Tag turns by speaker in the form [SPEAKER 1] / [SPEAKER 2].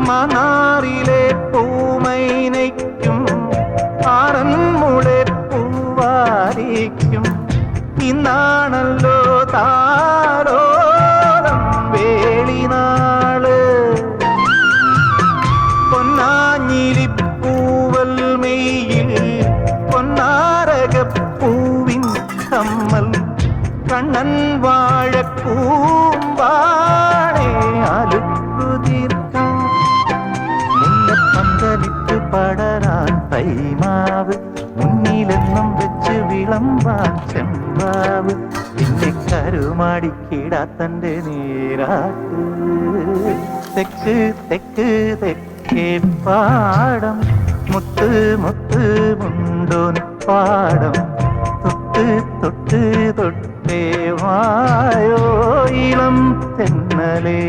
[SPEAKER 1] മാനാറിലെ പൂമൈനയ്ക്കും ആറന്മുളെ പൂവാരിക്കും ഇന്നാണല്ലോ താരോളം വേളിനാള്. പൊന്നാഞ്ഞിലിപ്പൂവൽ മെയ്യിൽ പൊന്നാരകപ്പൂവിൻ കമ്മൽ കണ്ണൻ വാഴക്കൂമ്പാണേ അലുക്കുതീർക്കാൻ മുല്ലപ്പന്തലിട്ട് പടരാൻ തൈമാവ് മുന്നിലെന്നും വെച്ച് വിളമ്പാൻ ചെമ്പാവ് പിന്നെ കരുമാടിക്കിടാത്തന്റെ നീരാട്ട്. തെക്ക് തെക്ക് തെക്കേ പാടം മുത്ത് മുത്ത് മുണ്ടോൻ പാടം തൊട്ട് തൊട്ട് തൊട്ടേ വായോ ഇളം തെന്നലേ.